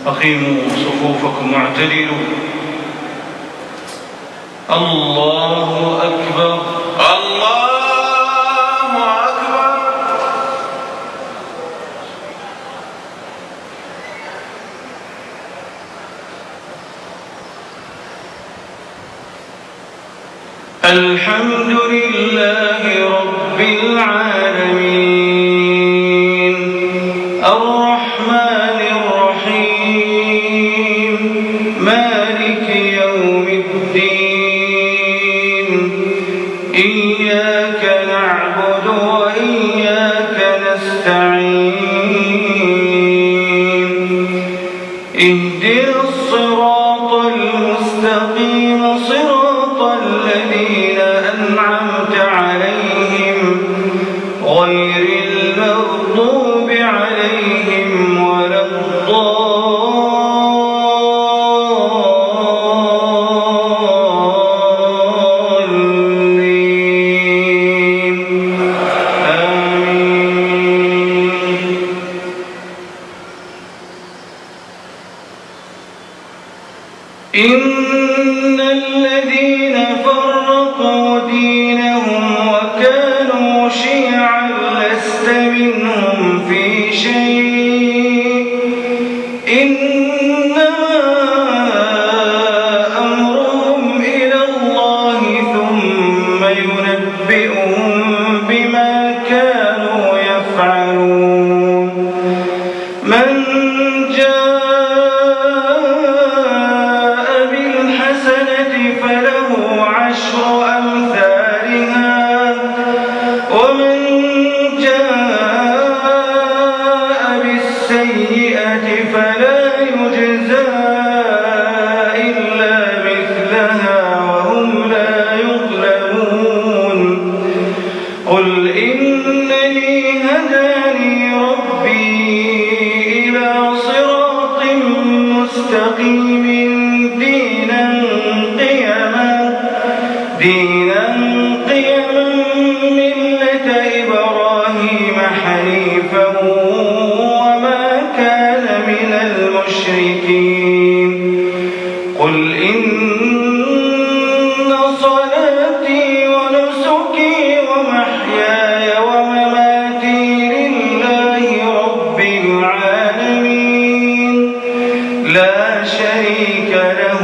أقيموا صفوفكم واعتدلوا. الله أكبر الله أكبر. الحمد لله رب العالمين الرحمن الرحيم مالك يوم الدين إياك نعبد وإياك نستعين اهدنا الصراط المستقيم صراط الذين أنعمت عليهم غير المغضوب عليهم ولا الضالين آمين. إن الذين فرقوا دينهم وكانوا شيعا لست منهم في شيء إنما أمرهم إلى الله ثم ينبئهم بما كانوا يفعلون. من جاء بالحسنة فله عشر أمثالها ومن جاء بالسيئة فلا يجزى إلا مثلها وهم لا يظلمون. قل إنني هداني ربي إلى صراط مستقيم دينا قيما ملة إبراهيم حنيفا وما كان من المشركين. قل إن صلاتي ونسكي ومحياي ومماتي لله رب العالمين لا شريك له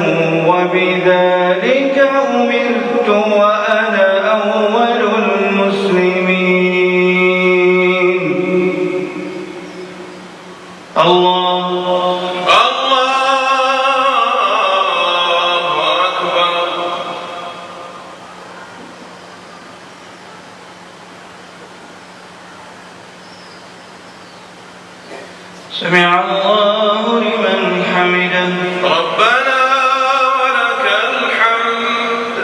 وبذلك أمرت وأنا أول المسلمين. الله أكبر. سمع الله لمن حمده ربنا ولك الحمد.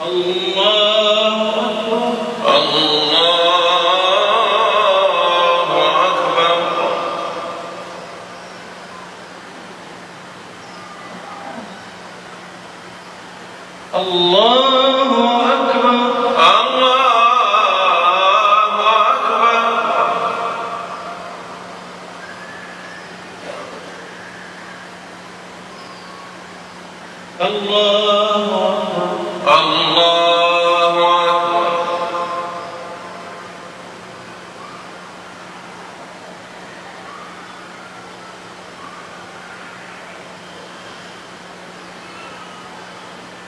الله أكبر. الله أكبر.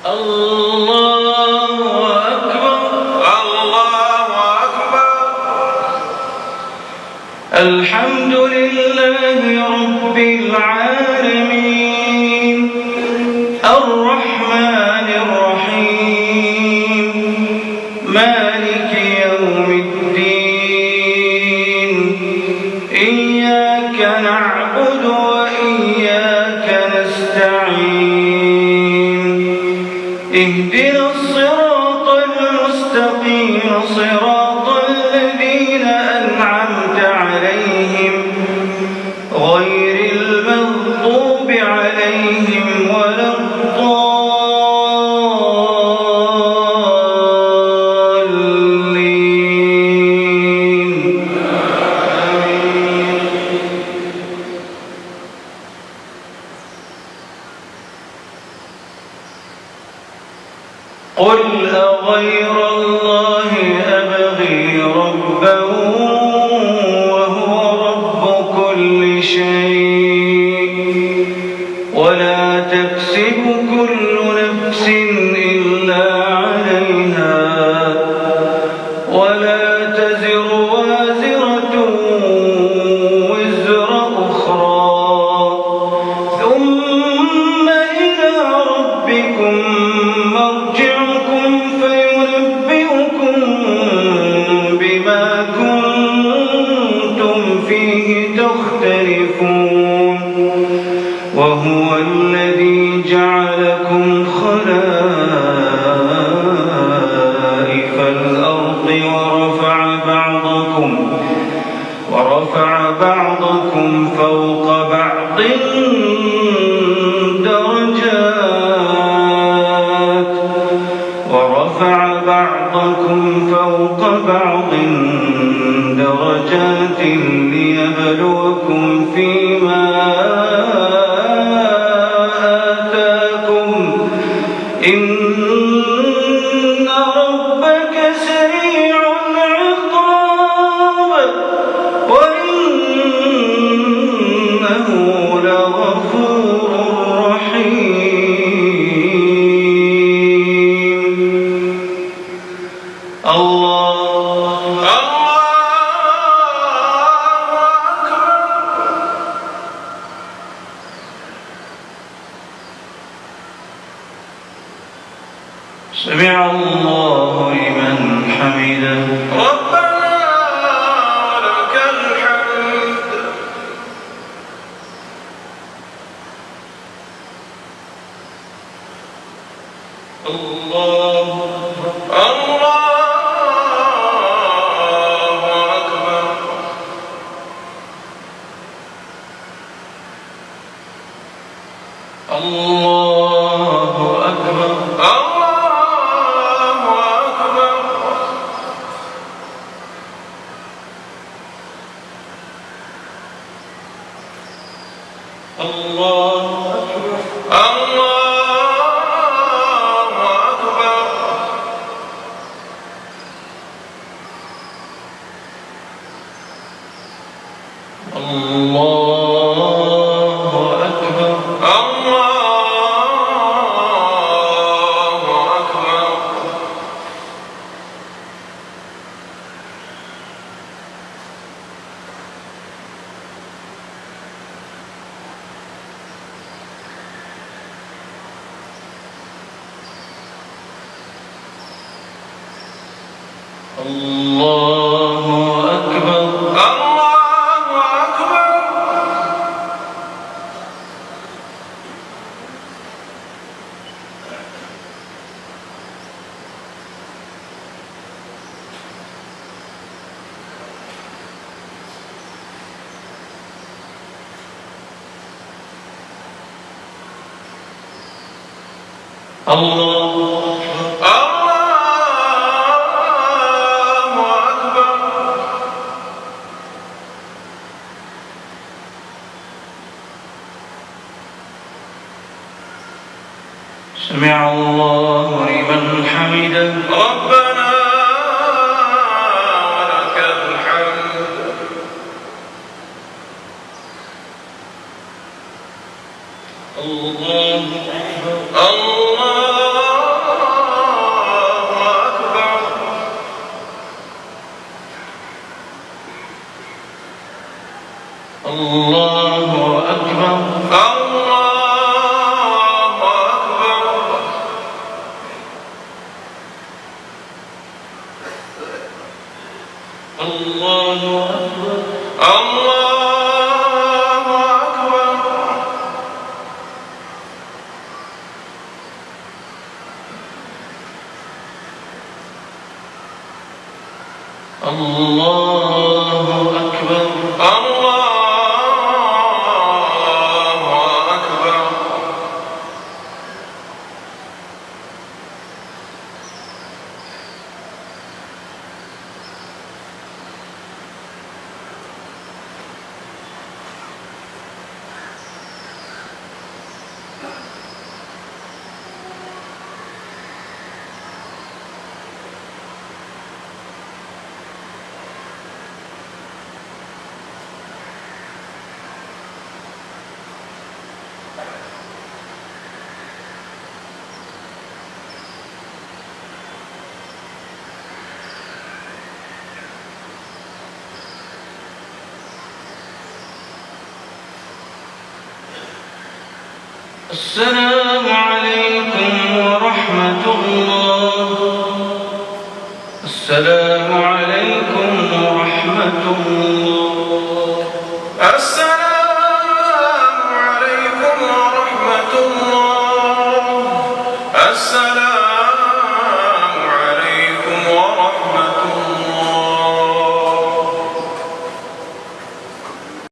الله أكبر. الحمد لله رب العالمين الرحمن الرحيم مالك يوم الدين إياك نعبد وإياك نستعين اهدنا الصراط المستقيم صراط الذين أنعمت عليهم غير المغضوب عليهم ولا الضالين ولا تزر وازرة وزر أخرى ثم إلى ربكم مرجعكم فينبئكم بما كنتم فيه تختلفون وهو الذي جعلكم خلائف الأرض ورفع بعضكم فوق بعض درجات ليبلوكم فيما آتاكم إن ربك سريع العقاب وإنه لغفور رحيم. سمع الله لمن حمده ربنا ولك الحمد. الله أكبر. الله أكبر. الله أكبر. الله أكبر. سمع الله لمن حمده ربنا ولك الحمد. الله أكبر. الله أكبر. السلام عليكم ورحمة الله. السلام عليكم ورحمة الله. السلام